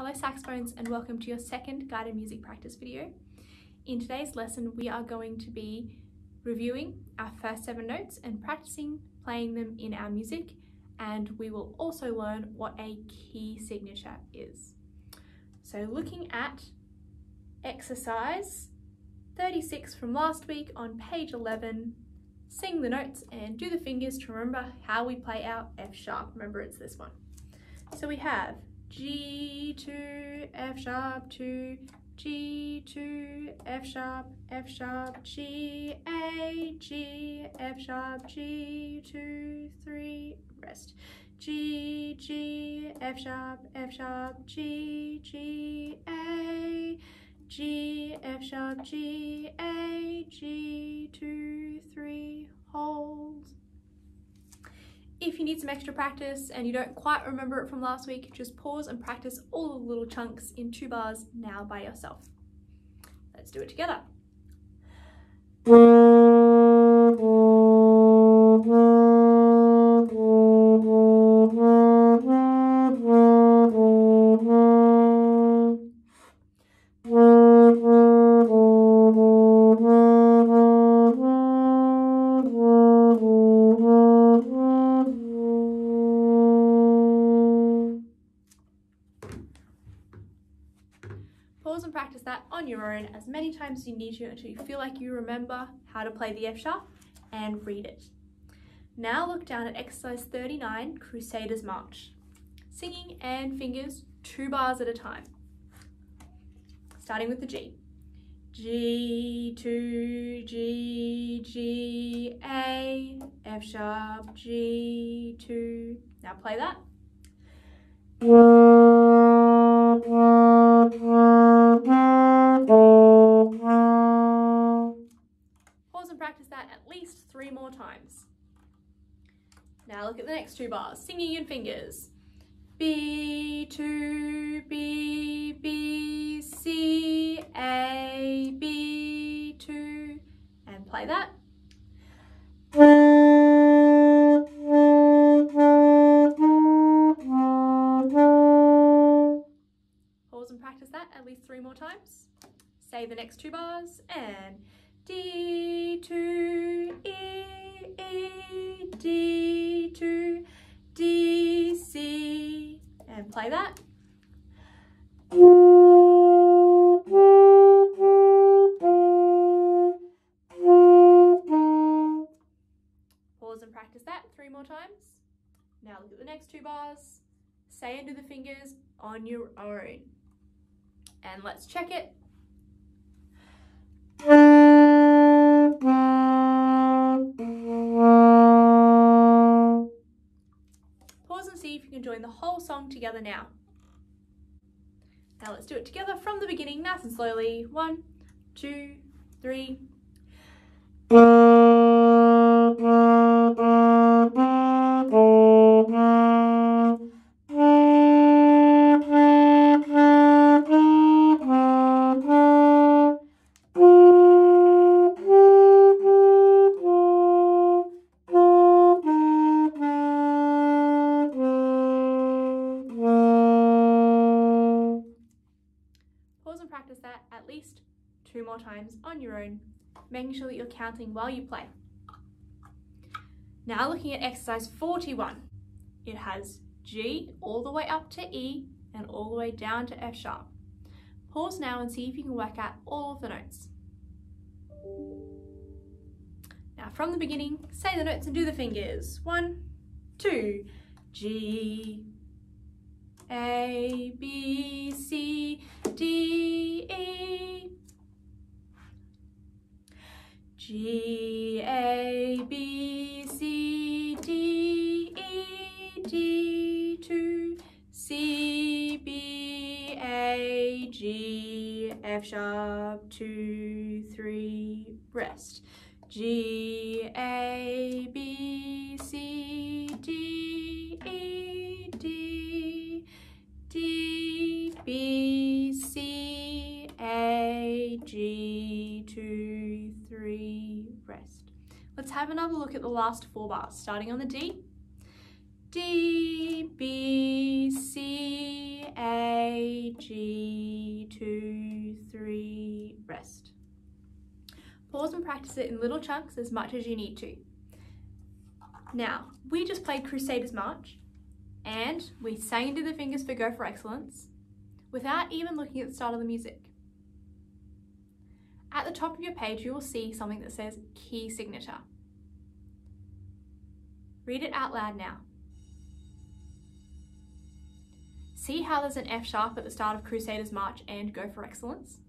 Hello saxophones and welcome to your second guided music practice video. In today's lesson we are going to be reviewing our first 7 notes and practicing playing them in our music, and we will also learn what a key signature is. So looking at exercise 36 from last week on page 11, sing the notes and do the fingers to remember how we play our F sharp. Remember, it's this one. So we have G2, F sharp 2, G2, F sharp, G, A, G, F sharp, G2, 3, rest. G, G, F sharp, G, G, A, G, F sharp, G, A, G2, 3, hold. If you need some extra practice and you don't quite remember it from last week, just pause and practice all the little chunks in 2 bars now by yourself. Let's do it together. Pause and practice that on your own as many times as you need to until you feel like you remember how to play the F sharp and read it. Now look down at exercise 39, Crusaders March. Singing and fingers 2 bars at a time. Starting with the G. G, 2, G, G, A, F sharp, G, 2. Now play that. Pause and practice that at least 3 more times. Now look at the next 2 bars, singing in fingers. B, 2, B, B, C, A, B, 2, and play that. Pause and practice that at least 3 more times. Say the next 2 bars and D, 2, E, E, D, 2, D, C, and play that. Pause and practice that 3 more times. Now look at the next 2 bars. Say and do the fingers on your own. And let's check it. Pause and see if you can join the whole song together now. Now let's do it together from the beginning, nice and slowly. 1, 2, 3. Pause and practice that at least 2 more times on your own, making sure that you're counting while you play. Now looking at exercise 41, it has G all the way up to E and all the way down to F sharp. Pause now and see if you can work out all of the notes. Now from the beginning, say the notes and do the fingers. 1, 2, G, A, B, C, D, E, G, A, B, C, D, E, D, 2, C, B, A, G, F sharp, 2, 3, rest. G, A, B, C, D, E, D, D, B, C, A, G, 2, 3, rest. Let's have another look at the last 4 bars, starting on the D. D, B, C, A, G, 2, 3, rest. Pause and practice it in little chunks as much as you need to. Now, we just played Crusaders March and we sang into the fingers for Go for Excellence without even looking at the start of the music. At the top of your page, you will see something that says key signature. Read it out loud now. See how there's an F sharp at the start of Crusaders March and Go for Excellence?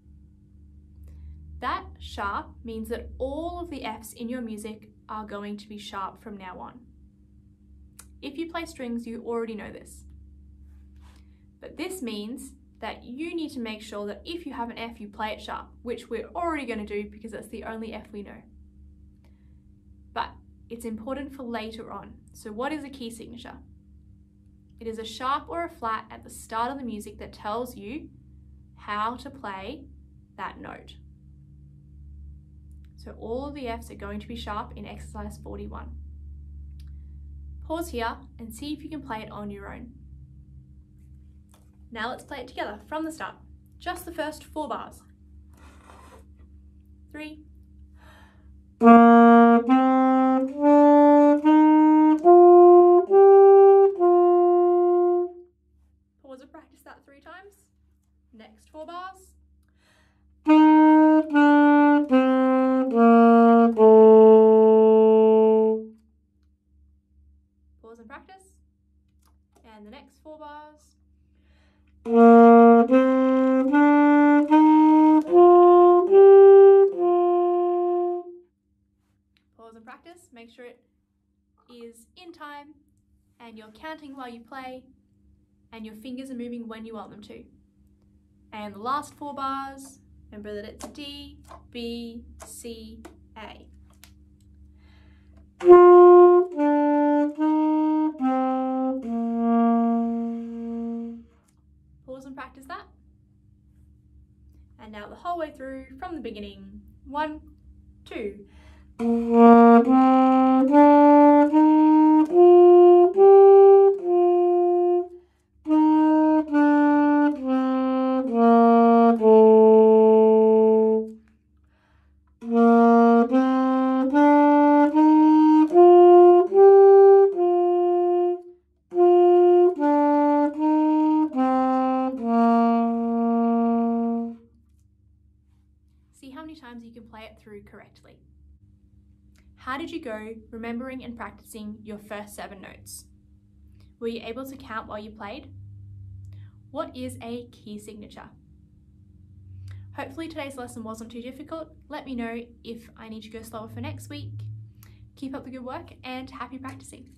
That sharp means that all of the Fs in your music are going to be sharp from now on. If you play strings, you already know this. But this means that you need to make sure that if you have an F, you play it sharp, which we're already going to do because that's the only F we know. But it's important for later on. So what is a key signature? It is a sharp or a flat at the start of the music that tells you how to play that note. So all of the Fs are going to be sharp in exercise 41. Pause here and see if you can play it on your own. Now let's play it together from the start. Just the first 4 bars. 3. Pause and practice that 3 times. Next 4 bars. Pause and practice. And the next 4 bars. Pause and practice. Make sure it is in time and you're counting while you play and your fingers are moving when you want them to. And the last 4 bars, remember that it's D, B, C, A. Pause and practice that. And now the whole way through from the beginning. 1, 2. See how many times you can play it through correctly. How did you go remembering and practicing your first 7 notes? Were you able to count while you played? What is a key signature? Hopefully today's lesson wasn't too difficult. Let me know if I need to go slower for next week. Keep up the good work and happy practicing.